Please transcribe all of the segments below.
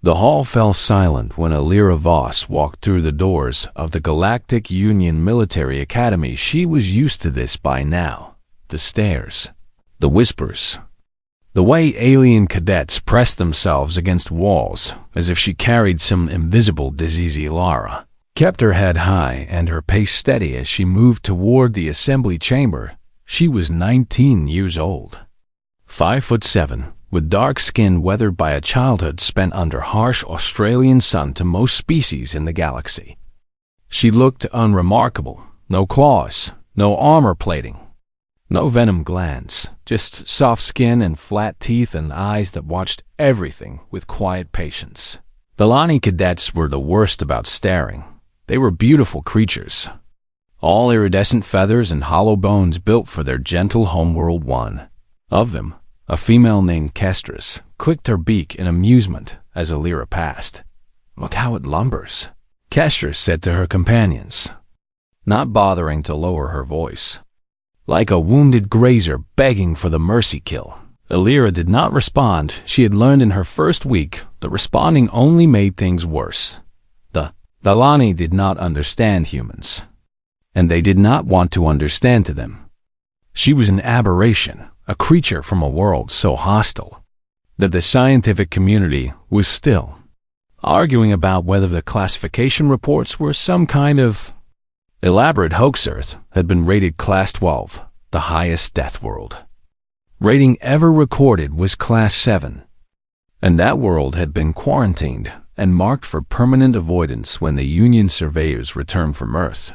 The hall fell silent when Alira Voss walked through the doors of the Galactic Union Military Academy. She was used to this by now. The stares, the whispers, the way alien cadets pressed themselves against walls as if she carried some invisible disease. Lara kept her head high and her pace steady as she moved toward the assembly chamber. She was 19 years old, 5'7", with dark skin weathered by a childhood spent under harsh Australian sun to most species in the galaxy. She looked unremarkable. No claws, no armor plating, no venom glands, just soft skin and flat teeth and eyes that watched everything with quiet patience. The Lani cadets were the worst about staring. They were beautiful creatures, all iridescent feathers and hollow bones built for their gentle homeworld. One of them, a female named Kestrus, clicked her beak in amusement as Alira passed. "Look how it lumbers," Kestrus said to her companions, not bothering to lower her voice. Like a wounded grazer begging for the mercy kill. Alira did not respond. She had learned in her first week that responding only made things worse. The Lani did not understand humans, and they did not want to understand to them. She was an aberration, a creature from a world so hostile that the scientific community was still arguing about whether the classification reports were some kind of elaborate hoax. Earth had been rated Class 12, the highest death world. Rating ever recorded was Class 7, and that world had been quarantined and marked for permanent avoidance when the Union surveyors returned from Earth.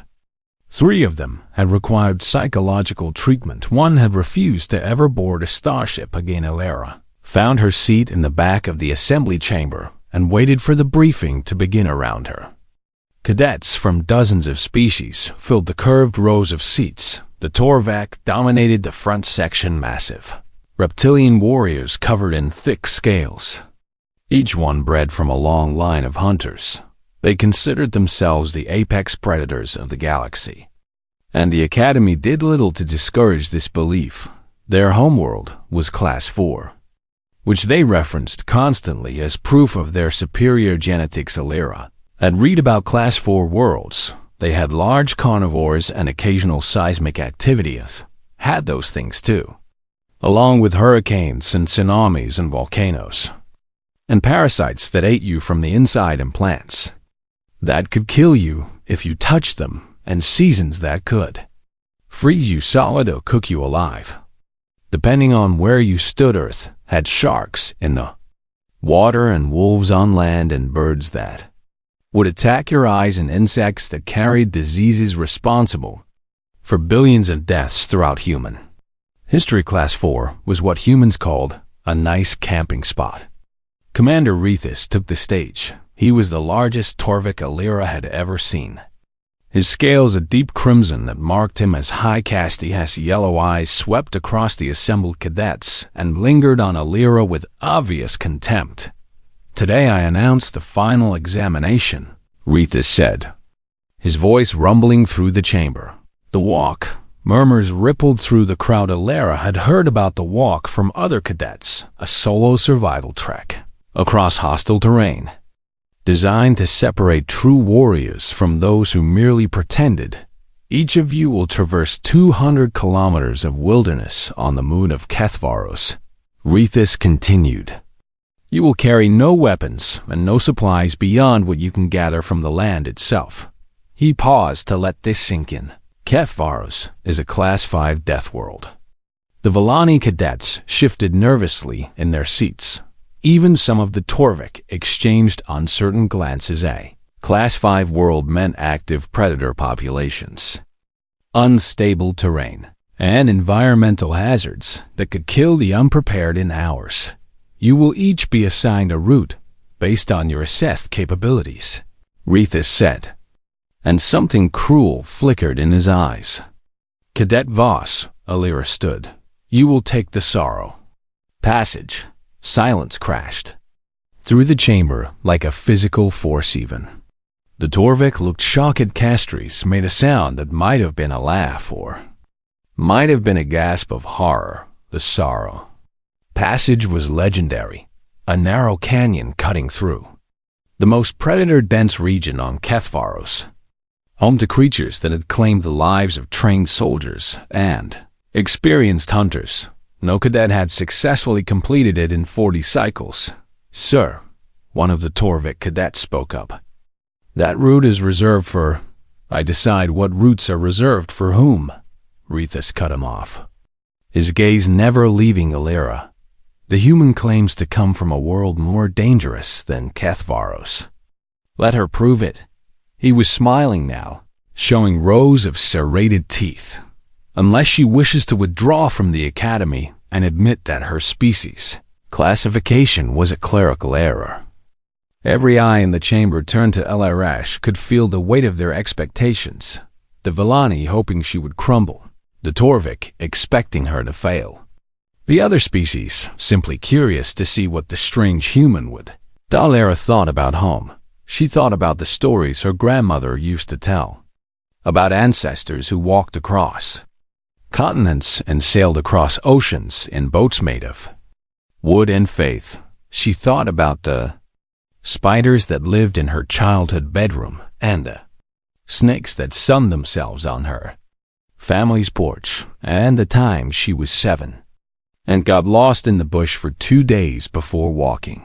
3 of them had required psychological treatment. 1 had refused to ever board a starship again. Alira found her seat in the back of the assembly chamber and waited for the briefing to begin around her. Cadets from dozens of species filled the curved rows of seats. The Torvak dominated the front section, massive reptilian warriors covered in thick scales, each one bred from a long line of hunters. They considered themselves the apex predators of the galaxy, and the Academy did little to discourage this belief. Their homeworld was Class 4, which they referenced constantly as proof of their superior genetics. Alira had read about Class 4 worlds. They had large carnivores and occasional seismic activities. Had those things too, along with hurricanes and tsunamis and volcanoes, and parasites that ate you from the inside, and plants that could kill you if you touched them, and seasons that could freeze you solid or cook you alive, depending on where you stood. Earth had sharks in the water and wolves on land and birds that would attack your eyes and insects that carried diseases responsible for billions of deaths throughout human history. Class 4 was what humans called a nice camping spot. Commander Rethus took the stage. He was the largest Torvik Alira had ever seen. His scales a deep crimson that marked him as high caste. His yellow eyes swept across the assembled cadets and lingered on Alira with obvious contempt. "Today I announce the final examination," Rethus said, his voice rumbling through the chamber. The walk. Murmurs rippled through the crowd. Alira had heard about the walk from other cadets, a solo survival trek across hostile terrain, designed to separate true warriors from those who merely pretended. "Each of you will traverse 200 kilometers of wilderness on the moon of Kethvaros," Rethus continued. "You will carry no weapons and no supplies beyond what you can gather from the land itself." He paused to let this sink in. Kethvaros is a Class 5 death world. The Villani cadets shifted nervously in their seats. Even some of the Torvik exchanged uncertain glances. A Class 5 world meant active predator populations, unstable terrain, and environmental hazards that could kill the unprepared in hours. You will each be assigned a route based on your assessed capabilities, Rethus said, and something cruel flickered in his eyes. "Cadet Voss," Alira stood, "you will take the sorrow passage." Silence crashed through the chamber like a physical force. Even the Torvik looked shocked. Castries made a sound that might have been a laugh or might have been a gasp of horror. The sorrow passage was legendary, a narrow canyon cutting through the most predator-dense region on Kethvaros, home to creatures that had claimed the lives of trained soldiers and experienced hunters. No cadet had successfully completed it in 40 cycles. "Sir," one of the Torvik cadets spoke up, "that route is reserved for—" "I decide what routes are reserved for whom," Rethus cut him off, his gaze never leaving Illyra. "The human claims to come from a world more dangerous than Kethvaros. Let her prove it." He was smiling now, showing rows of serrated teeth. "Unless she wishes to withdraw from the Academy and admit that her species classification was a clerical error." Every eye in the chamber turned to Elarash could feel the weight of their expectations. The Villani hoping she would crumble, the Torvik expecting her to fail. The other species simply curious to see what the strange human would. Dalera thought about home. She thought about the stories her grandmother used to tell, about ancestors who walked across continents and sailed across oceans in boats made of wood and faith. She thought about the spiders that lived in her childhood bedroom and the snakes that sunned themselves on her family's porch, and the time she was 7 and got lost in the bush for 2 days before walking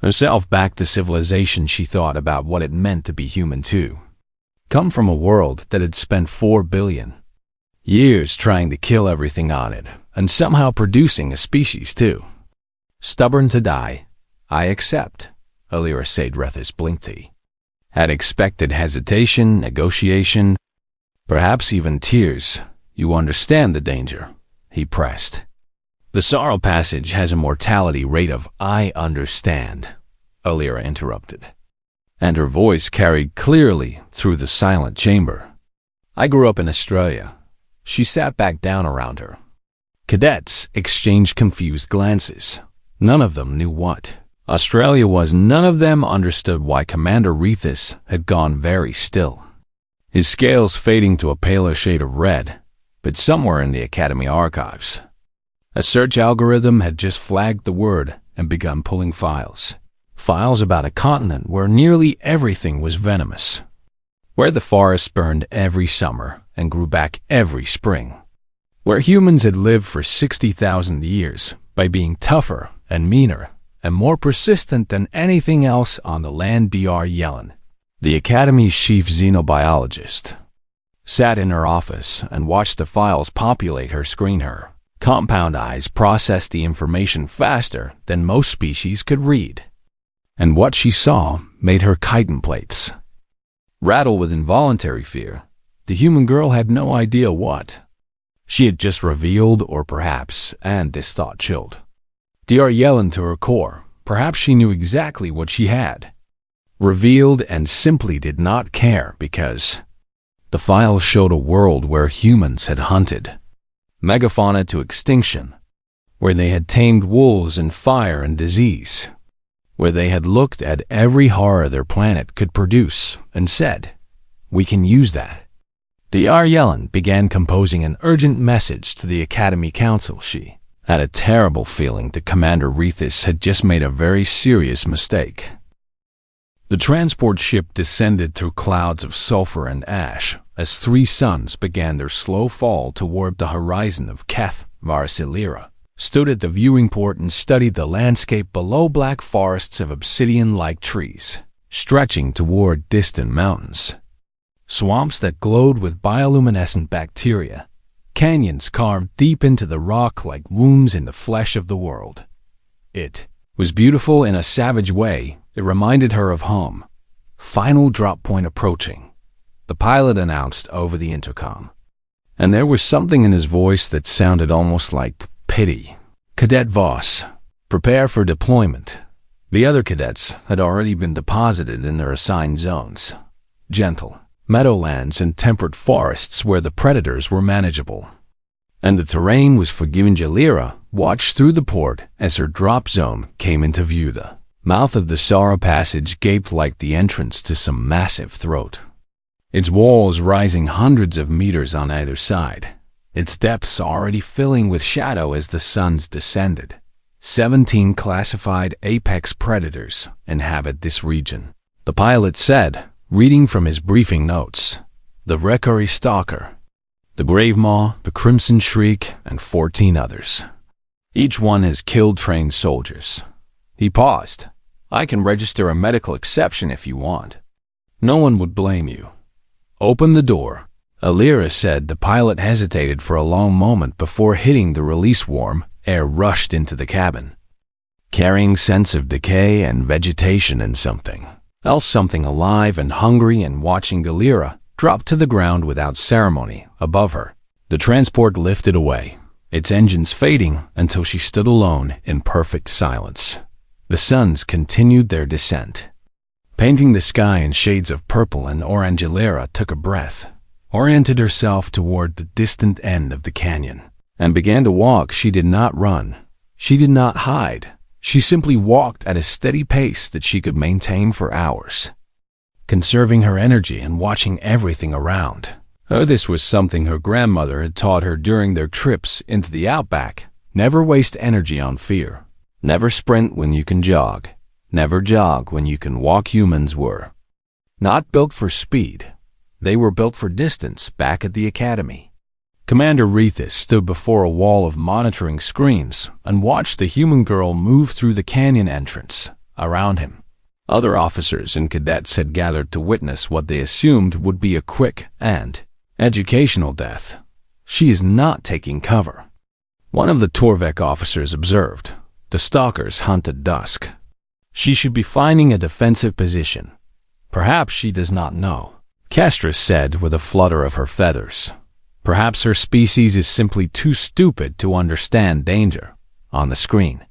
herself back to civilization. She thought about what it meant to be human too. Come from a world that had spent 4 billion years trying to kill everything on it, and somehow producing a species too. Stubborn to die, I accept, Illyra said. Rethus blinked. He had expected hesitation, negotiation, perhaps even tears. "You understand the danger," he pressed. "The Sorrow Passage has a mortality rate of—" "I understand," Illyra interrupted, and her voice carried clearly through the silent chamber. "I grew up in Australia." She sat back down around her. Cadets exchanged confused glances. None of them knew what Australia was. None of them understood why Commander Rethus had gone very still, his scales fading to a paler shade of red. But somewhere in the Academy archives, a search algorithm had just flagged the word and begun pulling files. Files about a continent where nearly everything was venomous, where the forests burned every summer and grew back every spring, where humans had lived for 60,000 years by being tougher and meaner and more persistent than anything else on the land. Dr. Yellen, the Academy's chief xenobiologist, sat in her office and watched the files populate her screen. Her compound eyes processed the information faster than most species could read, and what she saw made her chitin plates rattle with involuntary fear. The human girl had no idea what she had just revealed, or perhaps, and this thought chilled Dr. Yellen to her core, perhaps she knew exactly what she had revealed and simply did not care, because the files showed a world where humans had hunted megafauna to extinction, where they had tamed wolves and fire and disease, where they had looked at every horror their planet could produce and said, "We can use that." Dr. Yellen began composing an urgent message to the Academy Council. She had a terrible feeling that Commander Rethus had just made a very serious mistake. The transport ship descended through clouds of sulfur and ash as 3 suns began their slow fall toward the horizon of Keth. Illyra stood at the viewing port and studied the landscape below. Black forests of obsidian-like trees stretching toward distant mountains, swamps that glowed with bioluminescent bacteria, canyons carved deep into the rock like wounds in the flesh of the world. It was beautiful in a savage way. It reminded her of home. Final drop point approaching, the pilot announced over the intercom, and there was something in his voice that sounded almost like pity. "Cadet Voss, prepare for deployment." The other cadets had already been deposited in their assigned zones. Gentle meadowlands and temperate forests where the predators were manageable, and the terrain was forgiving. Illyra watched through the port as her drop zone came into view. The mouth of the Sorrow Passage gaped like the entrance to some massive throat, its walls rising hundreds of meters on either side, its depths already filling with shadow as the suns descended. 17 classified apex predators inhabit this region, the pilot said, reading from his briefing notes. The Recurry Stalker, the Grave Maw, the Crimson Shriek, and 14 others. Each one has killed trained soldiers. He paused. I can register a medical exception if you want. No one would blame you. Open the door. Alira said. The pilot hesitated for a long moment before hitting the release worm. Air rushed into the cabin, carrying scents of decay and vegetation and something else, something alive and hungry, and watching Galira drop to the ground without ceremony above her. The transport lifted away, its engines fading until she stood alone in perfect silence. The suns continued their descent, painting the sky in shades of purple, and orange. Galira took a breath, oriented herself toward the distant end of the canyon, and began to walk. She did not run. She did not hide. She simply walked at a steady pace that she could maintain for hours, conserving her energy and watching everything around. This was something her grandmother had taught her during their trips into the outback. Never waste energy on fear. Never sprint when you can jog. Never jog when you can walk. Humans were not built for speed. They were built for distance. Back at the academy, Commander Rethus stood before a wall of monitoring screens and watched the human girl move through the canyon entrance. Around him, other officers and cadets had gathered to witness what they assumed would be a quick and educational death. She is not taking cover, one of the Torvik officers observed. The stalkers hunt at dusk. She should be finding a defensive position. Perhaps she does not know, Castris said with a flutter of her feathers. Perhaps her species is simply too stupid to understand danger. On the screen,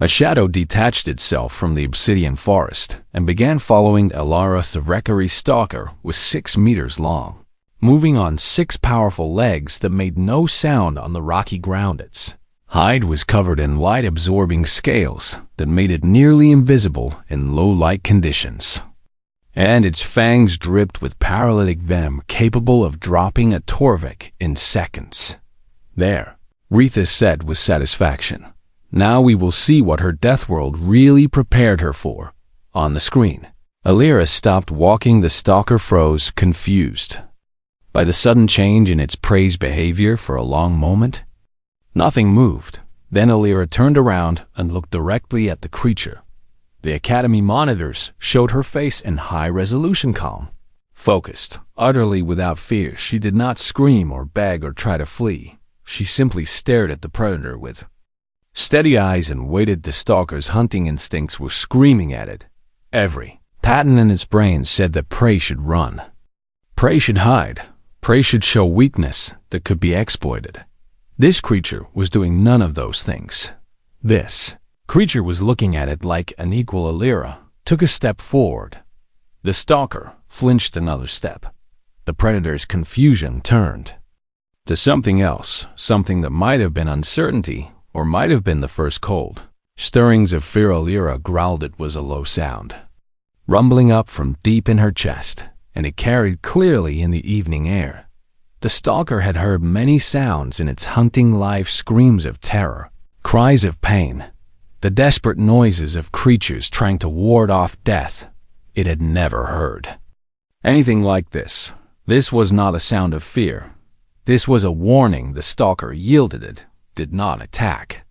a shadow detached itself from the obsidian forest and began following Alara. The Recurry Stalker was 6 meters long, moving on 6 powerful legs that made no sound on the rocky ground. Its hide was covered in light-absorbing scales that made it nearly invisible in low-light conditions, and its fangs dripped with paralytic venom capable of dropping a Torvik in seconds. There, Rethus said with satisfaction. Now we will see what her Deathworld really prepared her for. On the screen, Alira stopped walking. The stalker froze, confused by the sudden change in its prey's behavior. For a long moment, nothing moved. Then Alira turned around and looked directly at the creature. The Academy monitors showed her face in high-resolution calm, focused, utterly without fear. She did not scream or beg or try to flee. She simply stared at the predator with steady eyes and waited. The stalker's hunting instincts were screaming at it. Every pattern in its brain said that prey should run, prey should hide, prey should show weakness that could be exploited. This creature was doing none of those things. This creature was looking at it like an equal. Alira took a step forward. The stalker flinched another step. The predator's confusion turned to something else, something that might have been uncertainty or might have been the first cold. Stirrings of fear. Alira growled. It was a low sound, rumbling up from deep in her chest, and it carried clearly in the evening air. The stalker had heard many sounds in its hunting life: screams of terror, cries of pain, the desperate noises of creatures trying to ward off death. It had never heard anything like this. This was not a sound of fear. This was a warning. The stalker yielded. It did not attack,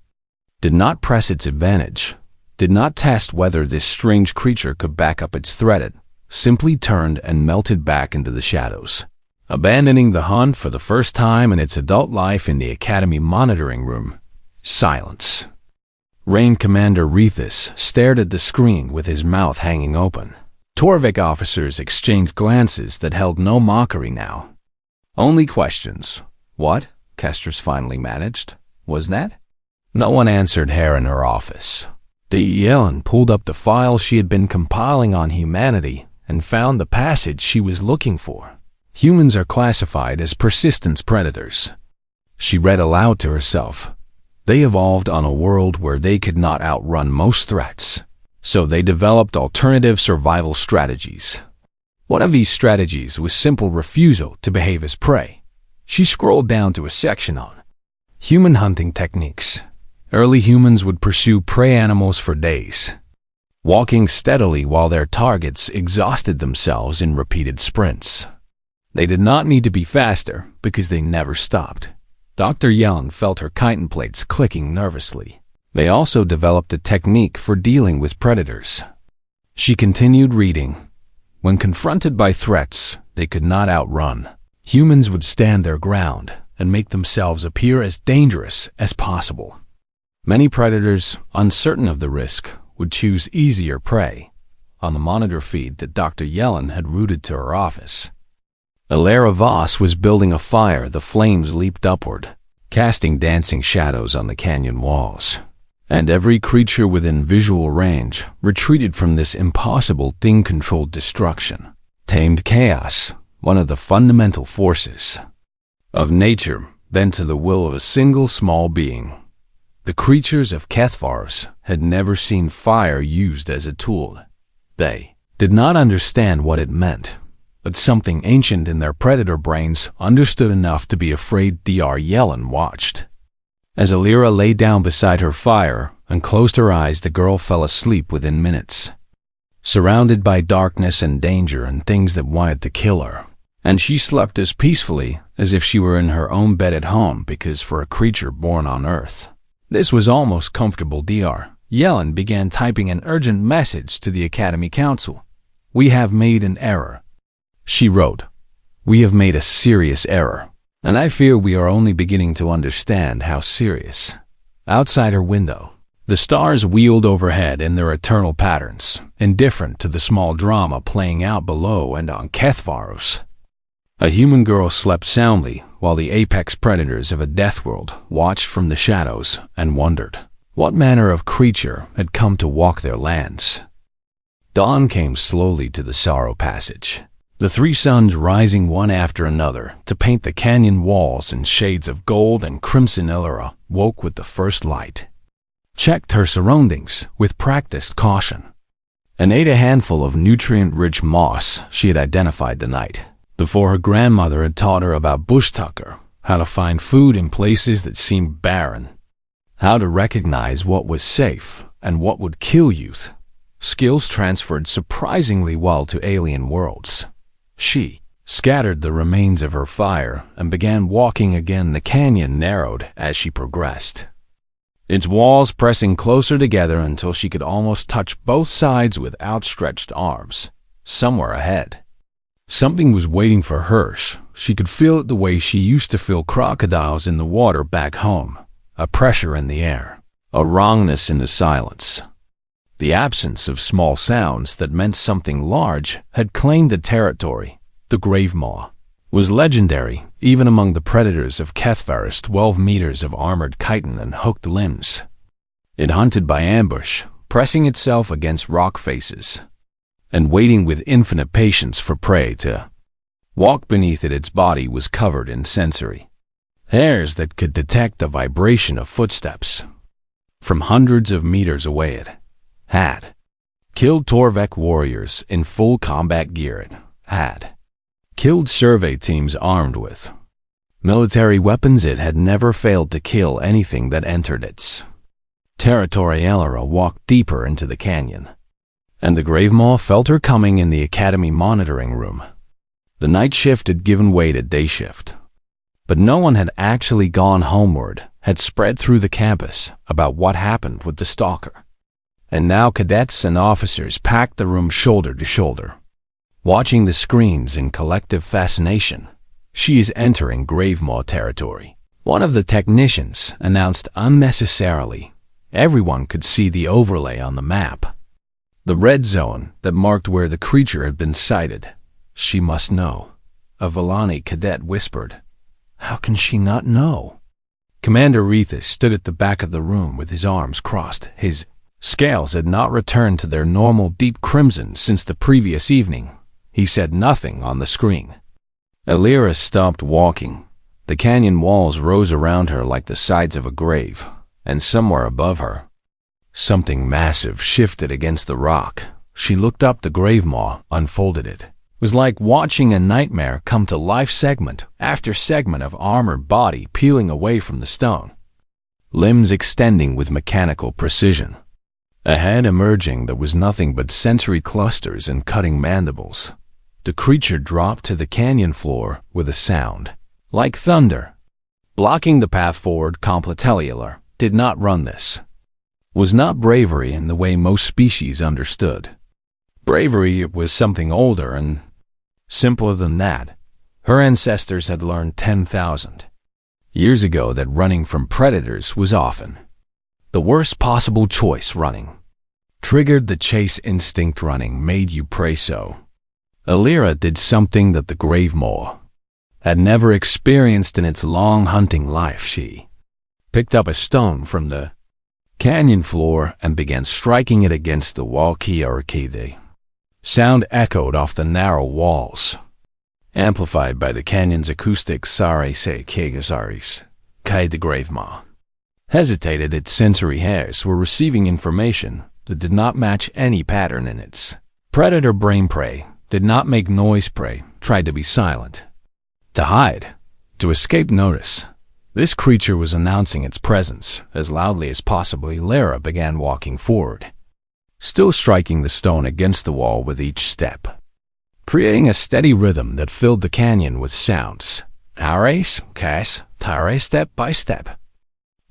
did not press its advantage, did not test whether this strange creature could back up its threat. It simply turned and melted back into the shadows, abandoning the hunt for the first time in its adult life. In the Academy monitoring room, silence reigned. Commander Rethus stared at the screen with his mouth hanging open. Torvik officers exchanged glances that held no mockery now, only questions. What? Castris finally managed. Was that? No one answered her in her office. Yellen pulled up the file she had been compiling on humanity and found the passage she was looking for. Humans are classified as persistence predators. She read aloud to herself. They evolved on a world where they could not outrun most threats, so they developed alternative survival strategies. One of these strategies was simple refusal to behave as prey. She scrolled down to a section on human hunting techniques. Early humans would pursue prey animals for days, walking steadily while their targets exhausted themselves in repeated sprints. They did not need to be faster because they never stopped. Dr. Yellen felt her chitin plates clicking nervously. They also developed a technique for dealing with predators. She continued reading. When confronted by threats they could not outrun, humans would stand their ground and make themselves appear as dangerous as possible. Many predators, uncertain of the risk, would choose easier prey. On the monitor feed that Dr. Yellen had routed to her office, Alara Voss was building a fire. The flames leaped upward, casting dancing shadows on the canyon walls. And every creature within visual range retreated from this impossible thing-controlled destruction. Tamed chaos, one of the fundamental forces of nature, bent to the will of a single small being. The creatures of Kethvaros had never seen fire used as a tool. They did not understand what it meant, but something ancient in their predator brains understood enough to be afraid. Dr. Yellen watched as Alara lay down beside her fire and closed her eyes. The girl fell asleep within minutes, surrounded by darkness and danger and things that wanted to kill her. And she slept as peacefully as if she were in her own bed at home, because for a creature born on Earth, this was almost comfortable. Dr. Yellen began typing an urgent message to the Academy Council. "We have made an error," she wrote. "We have made a serious error, and I fear we are only beginning to understand how serious." Outside her window, the stars wheeled overhead in their eternal patterns, indifferent to the small drama playing out below and on Kethvaros. A human girl slept soundly while the apex predators of a Deathworld watched from the shadows and wondered what manner of creature had come to walk their lands. Dawn came slowly to the Sorrow Passage, the three suns rising one after another to paint the canyon walls in shades of gold and crimson. Alara woke with the first light, checked her surroundings with practiced caution, and ate a handful of nutrient-rich moss she had identified the night before her grandmother had taught her about bush tucker, how to find food in places that seemed barren, how to recognize what was safe and what would kill youth, skills transferred surprisingly well to alien worlds. She scattered the remains of her fire and began walking again. The canyon narrowed as she progressed, its walls pressing closer together until she could almost touch both sides with outstretched arms. Somewhere ahead, something was waiting for her. She could feel it the way she used to feel crocodiles in the water back home, a pressure in the air, a wrongness in the silence. The absence of small sounds that meant something large had claimed the territory. The grave maw was legendary even among the predators of Kethvaros. 12 meters of armored chitin and hooked limbs. It hunted by ambush, pressing itself against rock faces and waiting with infinite patience for prey to walk beneath it. Its body was covered in sensory hairs that could detect the vibration of footsteps from hundreds of meters away. It had killed Torvek warriors in full combat gear. It had killed survey teams armed with military weapons. It had never failed to kill anything that entered its territory. Alara walked deeper into the canyon, and the grave maw felt her coming in the Academy monitoring room. The night shift had given way to day shift, but no one had actually gone homeward. Had spread through the campus about what happened with the stalker. And now cadets and officers packed the room shoulder to shoulder, watching the screens in collective fascination. "She is entering Gravemaw territory," one of the technicians announced unnecessarily. Everyone could see the overlay on the map, the red zone that marked where the creature had been sighted. "She must know," a Volani cadet whispered. "How can she not know?" Commander Rethus stood at the back of the room with his arms crossed. His scales had not returned to their normal deep crimson since the previous evening. He said nothing on the screen. Alara stopped walking. The canyon walls rose around her like the sides of a grave, and somewhere above her, something massive shifted against the rock. She looked up. The grave maw unfolded. It was like watching a nightmare come to life. Segment after segment of armored body peeling away from the stone, limbs extending with mechanical precision. A head emerging that was nothing but sensory clusters and cutting mandibles. The creature dropped to the canyon floor with a sound like thunder. Blocking the path forward, Completellular did not run. This was not bravery in the way most species understood. Bravery was something older and simpler than that. Her ancestors had learned 10,000 years ago that running from predators was often the worst possible choice. Running triggered the chase instinct. Running made you prey. So Alira did something that the grave maw had never experienced in its long hunting life. She picked up a stone from the canyon floor and began striking it against the wall. The sound echoed off the narrow walls, amplified by the canyon's acoustics. Saris, Kai the grave maw hesitated. Its sensory hairs were receiving information that did not match any pattern in its predator brain. Prey did not make noise. Prey tried to be silent, to hide, to escape notice. This creature was announcing its presence as loudly as possibly. Lara began walking forward, still striking the stone against the wall with each step, creating a steady rhythm that filled the canyon with sounds. Tares, Cas, Tare. Step by step,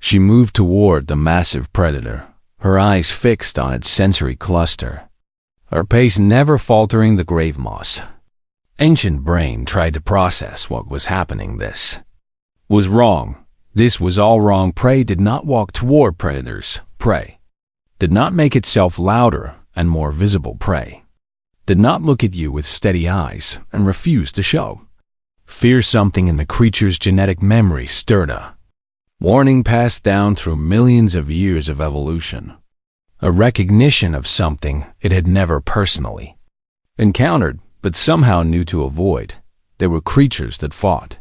she moved toward the massive predator, her eyes fixed on its sensory cluster, her pace never faltering. The grave maw's ancient brain tried to process what was happening. This was wrong. This was all wrong. Prey did not walk toward predators. Prey did not make itself louder and more visible. Prey did not look at you with steady eyes and refuse to show fear. Something in the creature's genetic memory stirred a warning passed down through millions of years of evolution, a recognition of something it had never personally encountered but somehow knew to avoid. There were creatures that fought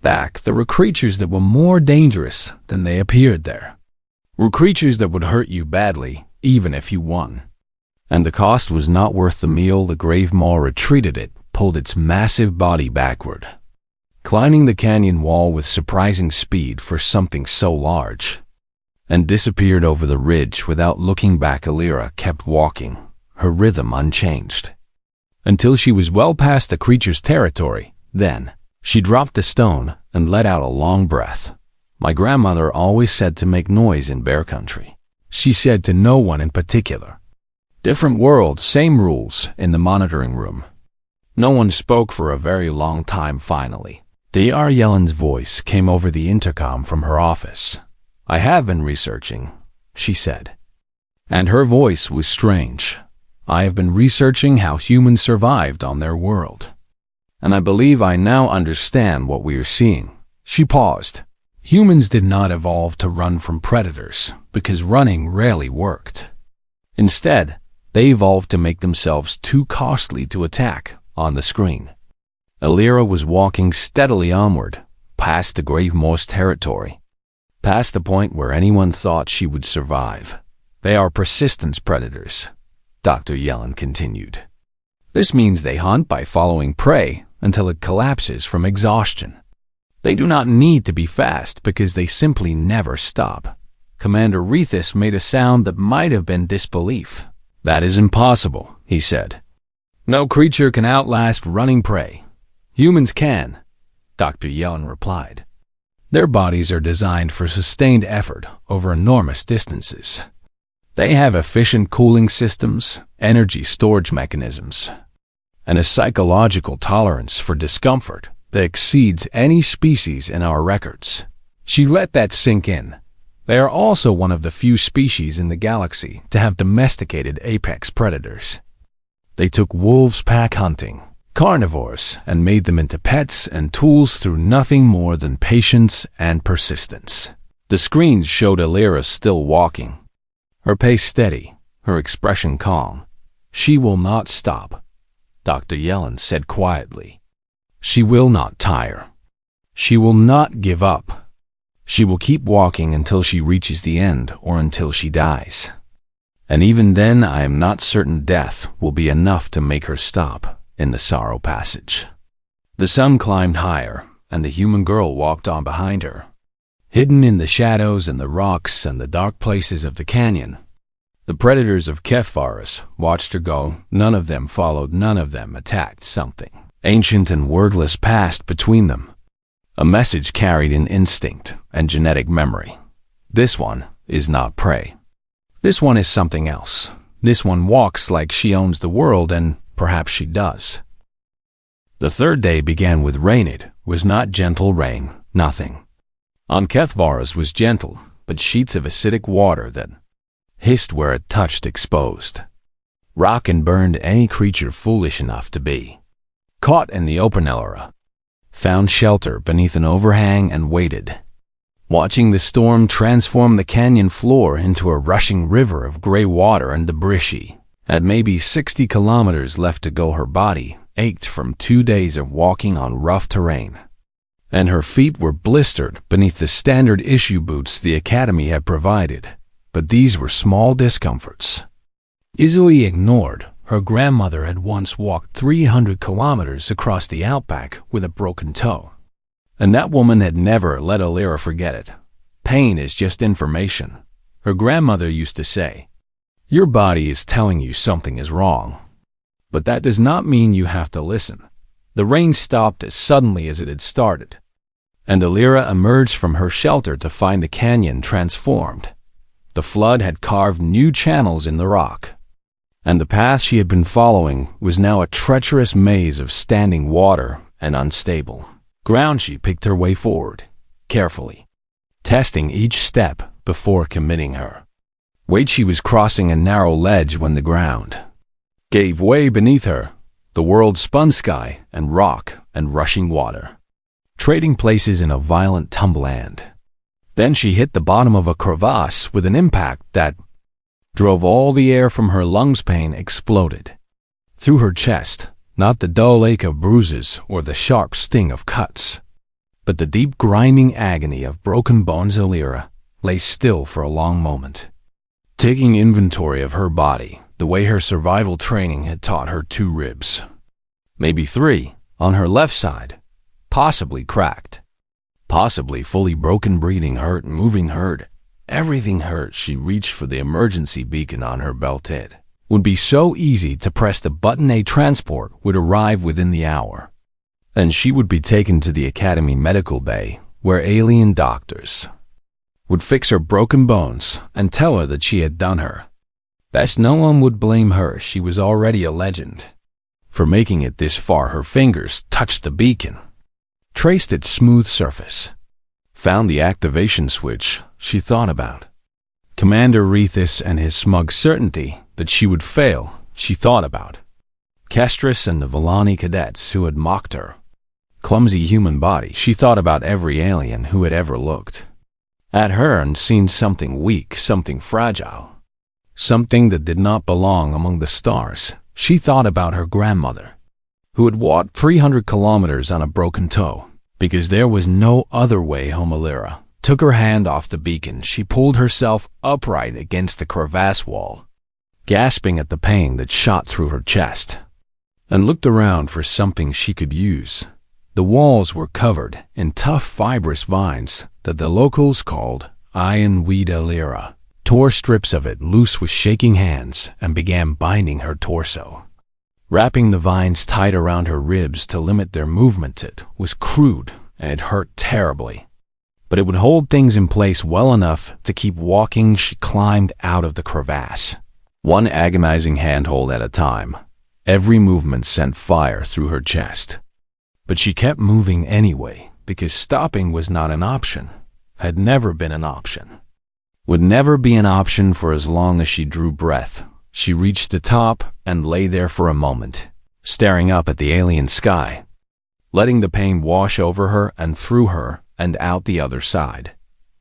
back. There were creatures that were more dangerous than they appeared. There were creatures that would hurt you badly even if you won, and the cost was not worth the meal. The grave maw retreated. It pulled its massive body backward, climbing the canyon wall with surprising speed for something so large, and disappeared over the ridge without looking back. Alira kept walking, her rhythm unchanged, until she was well past the creature's territory. Then she dropped the stone and let out a long breath. My grandmother always said to make noise in bear country. She said to no one in particular. Different world, same rules in the monitoring room. No one spoke for a very long time. Finally, Dr. Yellen's voice came over the intercom from her office. I have been researching, she said, and her voice was strange. I have been researching how humans survived on their world, and I believe I now understand what we are seeing. She paused. Humans did not evolve to run from predators because running rarely worked. Instead, they evolved to make themselves too costly to attack on the screen. Alira was walking steadily onward, past the grave maw's territory, past the point where anyone thought she would survive. They are persistence predators, Dr. Yellen continued. This means they hunt by following prey until it collapses from exhaustion. They do not need to be fast because they simply never stop. Commander Rethus made a sound that might have been disbelief. That is impossible, he said. No creature can outlast running prey. Humans can, Dr. Yellen replied. Their bodies are designed for sustained effort over enormous distances. They have efficient cooling systems, energy storage mechanisms, and a psychological tolerance for discomfort that exceeds any species in our records. She let that sink in. They are also one of the few species in the galaxy to have domesticated apex predators. They took wolves pack hunting, carnivores, and made them into pets and tools through nothing more than patience and persistence. The screens showed Alira still walking, her pace steady, her expression calm. She will not stop, Dr. Yellen said quietly. She will not tire. She will not give up. She will keep walking until she reaches the end or until she dies. And even then, I am not certain death will be enough to make her stop in the Sorrow Passage. The sun climbed higher, and the human girl walked on behind her, hidden in the shadows and the rocks and the dark places of the canyon. The predators of Kepharis watched her go. None of them followed, none of them attacked. Something ancient and wordless passed between them. A message carried in instinct and genetic memory. This one is not prey. This one is something else. This one walks like she owns the world, and perhaps she does. The third day began with rain. It was not gentle rain, nothing. On Kepharis was gentle, but sheets of acidic water that hissed where it touched, exposed rock and burned any creature foolish enough to be caught in the open. Elira found shelter beneath an overhang and waited, watching the storm transform the canyon floor into a rushing river of gray water and debris. She had maybe 60 kilometers left to go. Her body ached from 2 days of walking on rough terrain, and her feet were blistered beneath the standard issue boots the Academy had provided. But these were small discomforts, easily ignored. Her grandmother had once walked 300 kilometers across the outback with a broken toe, and that woman had never let Elira forget it. Pain is just information. Her grandmother used to say, "Your body is telling you something is wrong, but that does not mean you have to listen." The rain stopped as suddenly as it had started, and Elira emerged from her shelter to find the canyon transformed. The flood had carved new channels in the rock, and the path she had been following was now a treacherous maze of standing water and unstable ground. She picked her way forward, carefully, testing each step before committing her weight. She was crossing a narrow ledge when the ground gave way beneath her. The world spun, sky and rock and rushing water trading places in a violent tumbleland. Then she hit the bottom of a crevasse with an impact that drove all the air from her lungs. Pain exploded through her chest, not the dull ache of bruises or the sharp sting of cuts, but the deep grinding agony of broken bones. Elira lay still for a long moment, taking inventory of her body the way her survival training had taught her. 2 ribs, maybe 3, on her left side, possibly cracked, possibly fully broken. Breathing hurt, moving hurt, everything hurt. She reached for the emergency beacon on her belt. It would be so easy to press the button. A transport would arrive within the hour, and she would be taken to the Academy Medical Bay, where alien doctors would fix her broken bones and tell her that she had done her best. No one would blame her. She was already a legend for making it this far. Her fingers touched the beacon, traced its smooth surface, found the activation switch. She thought about Commander Rethus and his smug certainty that she would fail. She thought about Kestris and the Villani cadets who had mocked her clumsy human body. She thought about every alien who had ever looked at her and seen something weak, something fragile, something that did not belong among the stars. She thought about her grandmother, who had walked 300 kilometers on a broken toe, because there was no other way home. Elira took her hand off the beacon. She pulled herself upright against the crevasse wall, gasping at the pain that shot through her chest, and looked around for something she could use. The walls were covered in tough fibrous vines that the locals called ironweed. Elira tore strips of it loose with shaking hands and began binding her torso, wrapping the vines tight around her ribs to limit their movement. It was crude and it hurt terribly, but it would hold things in place well enough to keep walking. She climbed out of the crevasse, one agonizing handhold at a time. Every movement sent fire through her chest, but she kept moving anyway, because stopping was not an option, had never been an option, would never be an option for as long as she drew breath. She reached the top and lay there for a moment, staring up at the alien sky, letting the pain wash over her and through her and out the other side.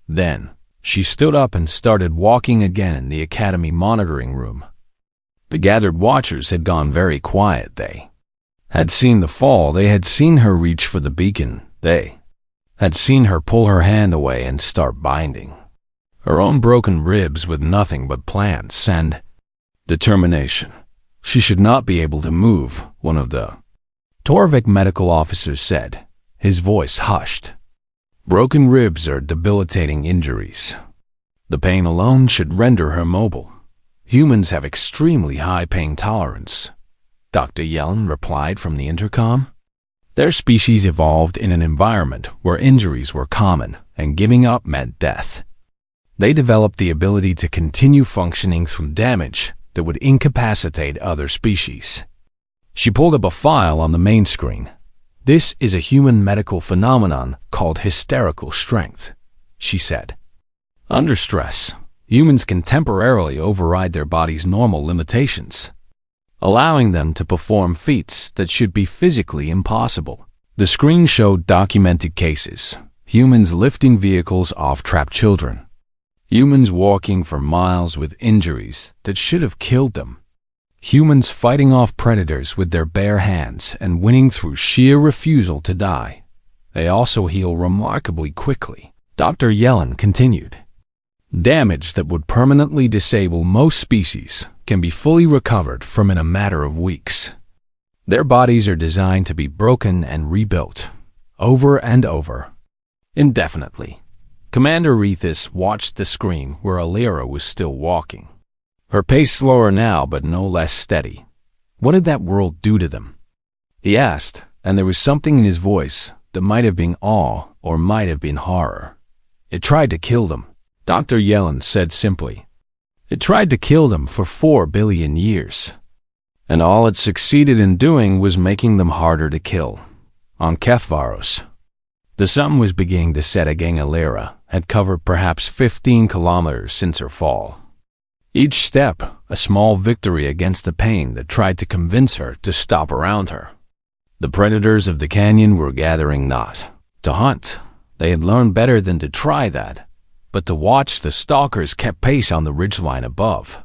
Then she stood up and started walking again in the Academy monitoring room. The gathered watchers had gone very quiet. They had seen the fall. They had seen her reach for the beacon. They had seen her pull her hand away and start binding her own broken ribs with nothing but plants and determination. She should not be able to move, one of the Torvik medical officers said, his voice hushed. Broken ribs are debilitating injuries. The pain alone should render her mobile. Humans have extremely high pain tolerance, Dr. Yellen replied from the intercom. Their species evolved in an environment where injuries were common and giving up meant death. They developed the ability to continue functioning through damage that would incapacitate other species. She pulled up a file on the main screen. This is a human medical phenomenon called hysterical strength, she said. Under stress, humans can temporarily override their body's normal limitations, allowing them to perform feats that should be physically impossible. The screen showed documented cases, humans lifting vehicles off trapped children, humans walking for miles with injuries that should have killed them, humans fighting off predators with their bare hands and winning through sheer refusal to die. They also heal remarkably quickly, Dr. Yellen continued. Damage that would permanently disable most species can be fully recovered from in a matter of weeks. Their bodies are designed to be broken and rebuilt, over and over, indefinitely. Commander Rethus watched the screen where Alira was still walking. Her pace slower now, but no less steady. What did that world do to them? He asked, and there was something in his voice that might have been awe or might have been horror. It tried to kill them, Dr. Yellen said simply. It tried to kill them for 4 billion years. And all it succeeded in doing was making them harder to kill. On Kethvaros, the sun was beginning to set again. Alira had covered perhaps 15 kilometers since her fall. Each step, a small victory against the pain that tried to convince her to stop around her. The predators of the canyon were gathering not to hunt. They had learned better than to try that, but to watch. The stalkers kept pace on the ridgeline above,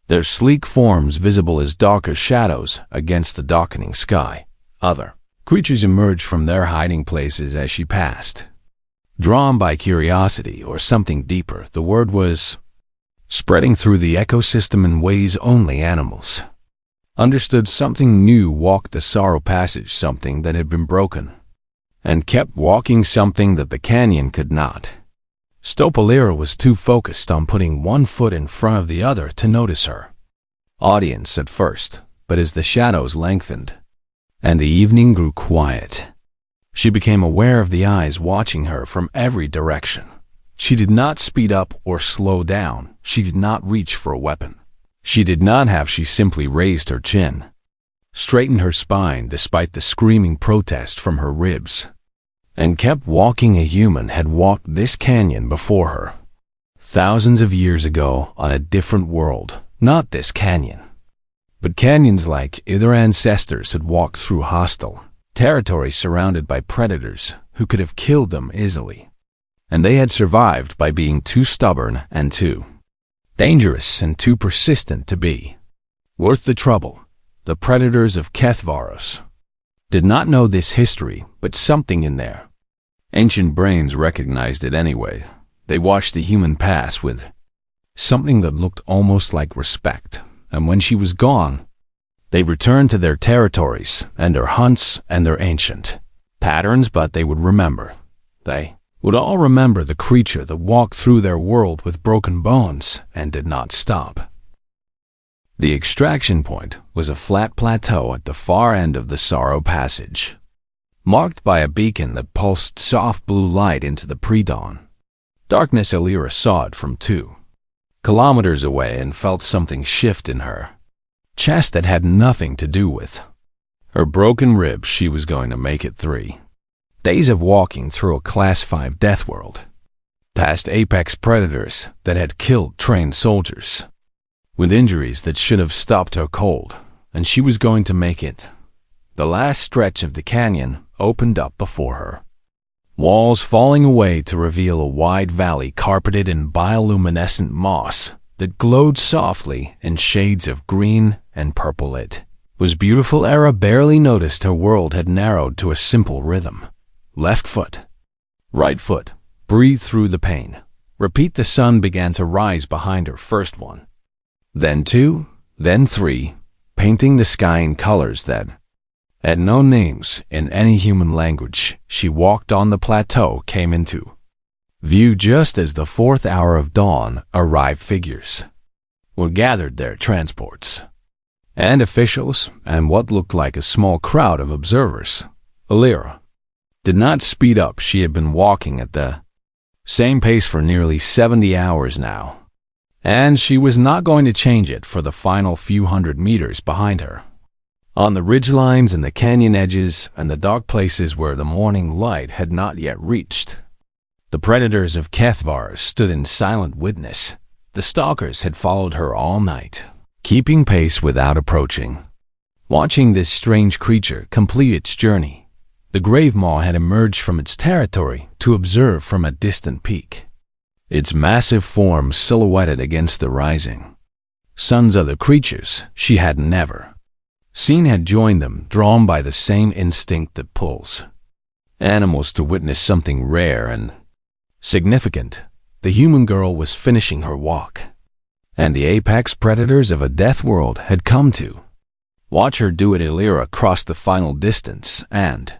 their sleek forms visible as darker shadows against the darkening sky. Other creatures emerged from their hiding places as she passed. Drawn by curiosity or something deeper, the word was spreading through the ecosystem in ways only animals understood. Something new walked the sorrow passage, something that had been broken, and kept walking, something that the canyon could not. Alira was too focused on putting one foot in front of the other to notice her audience at first, but as the shadows lengthened and the evening grew quiet, she became aware of the eyes watching her from every direction. She did not speed up or slow down. She did not reach for a weapon. She did not have. She simply raised her chin, straightened her spine despite the screaming protest from her ribs, and kept walking. A human had walked this canyon before her, thousands of years ago on a different world. Not this canyon, but canyons like their ancestors had walked through hostile territory surrounded by predators who could have killed them easily. And they had survived by being too stubborn and too dangerous and too persistent to be worth the trouble. The predators of Kethvaros did not know this history, but something in their ancient brains recognized it anyway. They watched the human pass with something that looked almost like respect, and when she was gone, they returned to their territories and their hunts and their ancient patterns, but they would remember. They would all remember the creature that walked through their world with broken bones and did not stop. The extraction point was a flat plateau at the far end of the Sorrow Passage, marked by a beacon that pulsed soft blue light into the pre-dawn darkness. Alira saw it from 2 kilometers away and felt something shift in her chest that had nothing to do with her broken ribs. She was going to make it 3 days of walking through a Class 5 death world, past apex predators that had killed trained soldiers, with injuries that should have stopped her cold, and she was going to make it. The last stretch of the canyon opened up before her, walls falling away to reveal a wide valley carpeted in bioluminescent moss that glowed softly in shades of green and purple. It was beautiful. Era barely noticed her world had narrowed to a simple rhythm. Left foot, right foot, breathe through the pain. Repeat. The sun began to rise behind her. First 1, then 2, then 3, painting the sky in colors that had no names in any human language. She walked on. The plateau came into view just as the 4th hour of dawn arrived. Figures were gathered their transports, and officials, and what looked like a small crowd of observers. Alira did not speed up. She had been walking at the same pace for nearly 70 hours now, and she was not going to change it for the final few hundred meters behind her. On the ridgelines and the canyon edges and the dark places where the morning light had not yet reached, the predators of Kethvar stood in silent witness. The stalkers had followed her all night, keeping pace without approaching. Watching this strange creature complete its journey, the grave maw had emerged from its territory to observe from a distant peak, its massive form silhouetted against the rising suns. Other creatures she had never seen had joined them, drawn by the same instinct that pulls animals to witness something rare and significant. The human girl was finishing her walk, and the apex predators of a death world had come to watch her do it. Alira crossed the final distance and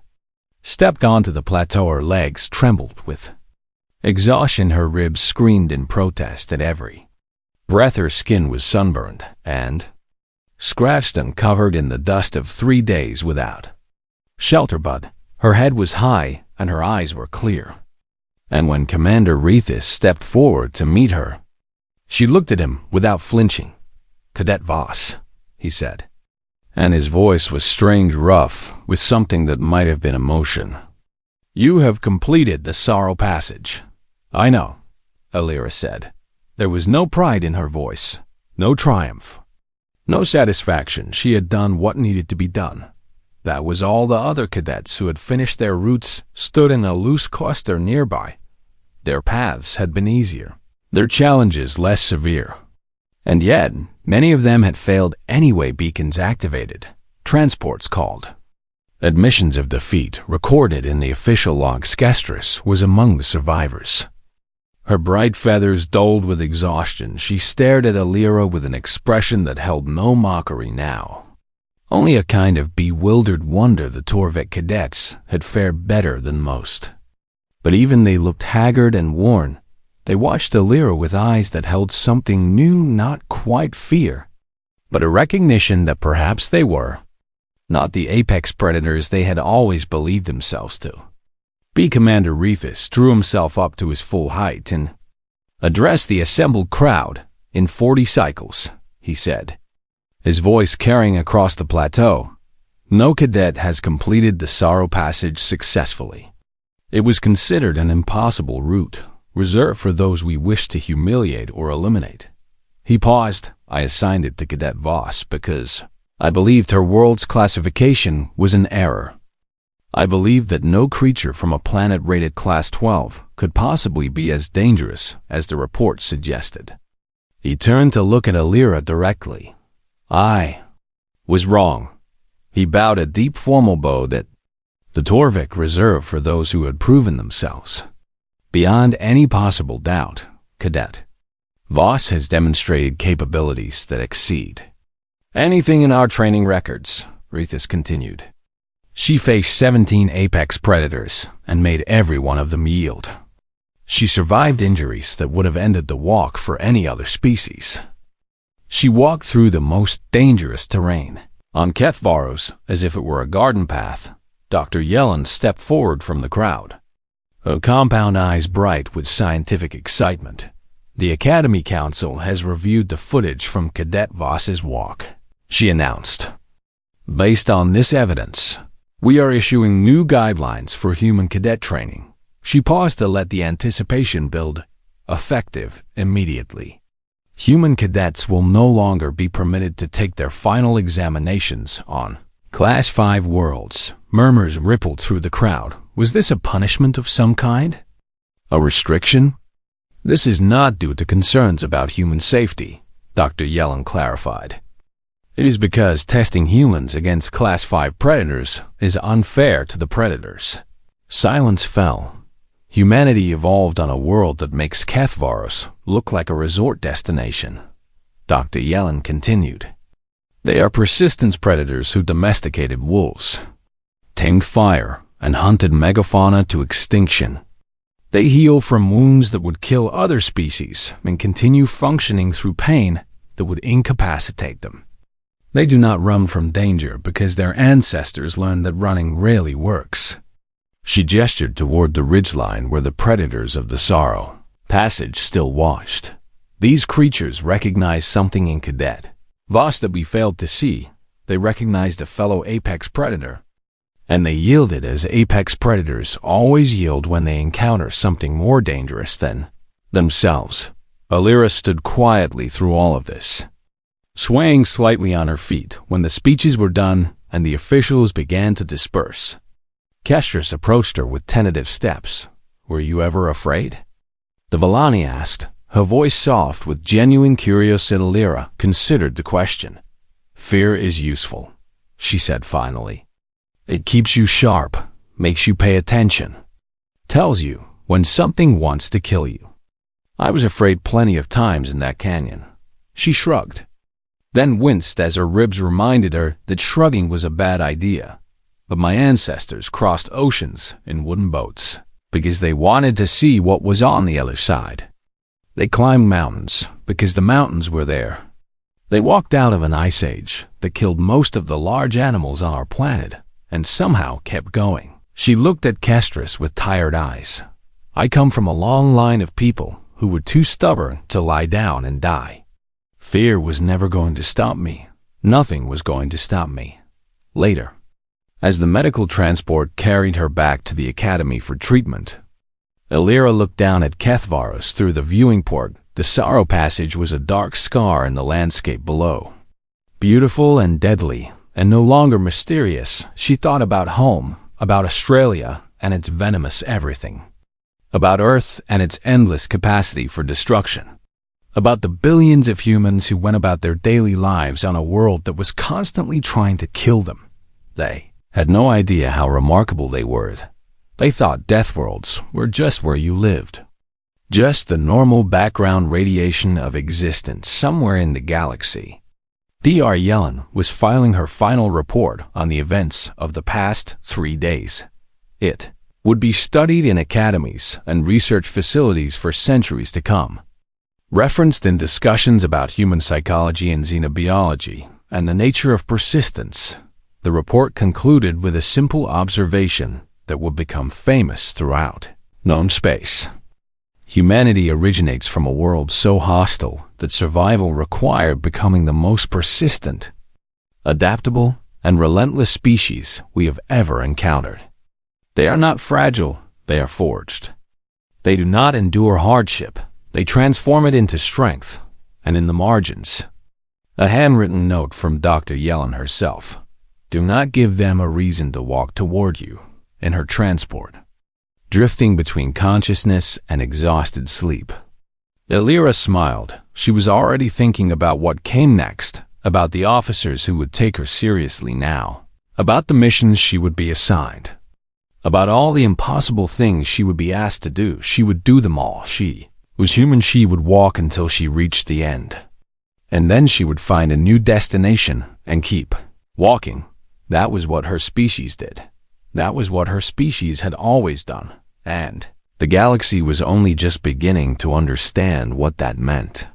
stepped onto the plateau. Her legs trembled with exhaustion. Her ribs screamed in protest at every breath. Her skin was sunburned and scratched and covered in the dust of 3 days without shelter, but her head was high and her eyes were clear. And when Commander Rethus stepped forward to meet her, she looked at him without flinching. "Cadet Voss," he said, and his voice was strange, rough, with something that might have been emotion. "You have completed the Sorrow Passage." "I know," Alira said. There was no pride in her voice, no triumph, no satisfaction. She had done what needed to be done. That was all. The other cadets who had finished their routes stood in a loose cluster nearby. Their paths had been easier, their challenges less severe. And yet, many of them had failed anyway. Beacons activated, transports called. Admissions of defeat recorded in the official log. Skestris was among the survivors. Her bright feathers dulled with exhaustion. She stared at Alira with an expression that held no mockery now, only a kind of bewildered wonder. The Torvik cadets had fared better than most, but even they looked haggard and worn. They watched Alira with eyes that held something new, not quite fear, but a recognition that perhaps they were not the apex predators they had always believed themselves to be. Commander Rethus drew himself up to his full height and addressed the assembled crowd. "In 40 cycles," he said, his voice carrying across the plateau, "no cadet has completed the Sorrow Passage successfully. It was considered an impossible route, reserved for those we wished to humiliate or eliminate." He paused. "I assigned it to Cadet Voss because I believed her world's classification was an error. I believed that no creature from a planet rated Class 12 could possibly be as dangerous as the report suggested." He turned to look at Alira directly. "I was wrong." He bowed a deep formal bow that the Torvik reserved for those who had proven themselves beyond any possible doubt. "Cadet Voss has demonstrated capabilities that exceed anything in our training records," Rethus continued. "She faced 17 apex predators and made every one of them yield. She survived injuries that would have ended the walk for any other species. She walked through the most dangerous terrain on Kethvaros as if it were a garden path." Dr. Yellen stepped forward from the crowd, her compound eyes bright with scientific excitement. "The Academy Council has reviewed the footage from Cadet Voss's walk," she announced. "Based on this evidence, we are issuing new guidelines for human cadet training." She paused to let the anticipation build. "Effective immediately. Human cadets will no longer be permitted to take their final examinations on Class 5 worlds." Murmurs rippled through the crowd. Was this a punishment of some kind? A restriction? "This is not due to concerns about human safety," Dr. Yellen clarified. "It is because testing humans against Class 5 predators is unfair to the predators." Silence fell. Humanity evolved on a world that makes Kethvaros look like a resort destination. Dr. Yellen continued. "They are persistence predators who domesticated wolves, tamed fire, and hunted megafauna to extinction. They heal from wounds that would kill other species and continue functioning through pain that would incapacitate them. They do not run from danger because their ancestors learned that running rarely works. She gestured toward the ridgeline where the predators of the Sorrow Passage still watched. These creatures recognized something in Cadet Voss that we failed to see. They recognized a fellow apex predator, and they yielded as apex predators always yield when they encounter something more dangerous than themselves. Alira stood quietly through all of this, swaying slightly on her feet when the speeches were done and the officials began to disperse. Kestris approached her with tentative steps. "Were you ever afraid?" The Villani asked, her voice soft with genuine curiosity. Alira considered the question. "Fear is useful," she said finally. "It keeps you sharp, makes you pay attention, tells you when something wants to kill you. I was afraid plenty of times in that canyon." She shrugged, then winced as her ribs reminded her that shrugging was a bad idea. But my ancestors crossed oceans in wooden boats because they wanted to see what was on the other side. They climbed mountains because the mountains were there. They walked out of an ice age that killed most of the large animals on our planet and somehow kept going. She looked at Kestris with tired eyes. "I come from a long line of people who were too stubborn to lie down and die. Fear was never going to stop me. Nothing was going to stop me." Later, as the medical transport carried her back to the academy for treatment, Alira looked down at Kethvaros through the viewing port. The Sorrow Passage was a dark scar in the landscape below. Beautiful and deadly, and no longer mysterious, she thought about home, about Australia and its venomous everything, about Earth and its endless capacity for destruction, about the billions of humans who went about their daily lives on a world that was constantly trying to kill them. They had no idea how remarkable they were. They thought Deathworlds were just where you lived, just the normal background radiation of existence somewhere in the galaxy. Dr. Yellen was filing her final report on the events of the past 3 days. It would be studied in academies and research facilities for centuries to come. Referenced in discussions about human psychology and xenobiology and the nature of persistence, the report concluded with a simple observation that would become famous throughout known space. Humanity originates from a world so hostile that survival required becoming the most persistent, adaptable, and relentless species we have ever encountered. They are not fragile, they are forged. They do not endure hardship, they transform it into strength, and in the margins, a handwritten note from Dr. Yellen herself. "Do not give them a reason to walk toward you," in her transport, drifting between consciousness and exhausted sleep. Alira smiled. She was already thinking about what came next, about the officers who would take her seriously now, about the missions she would be assigned, about all the impossible things she would be asked to do. She would do them all. She was human. She would walk until she reached the end. And then she would find a new destination and keep walking. That was what her species did. That was what her species had always done. And the galaxy was only just beginning to understand what that meant.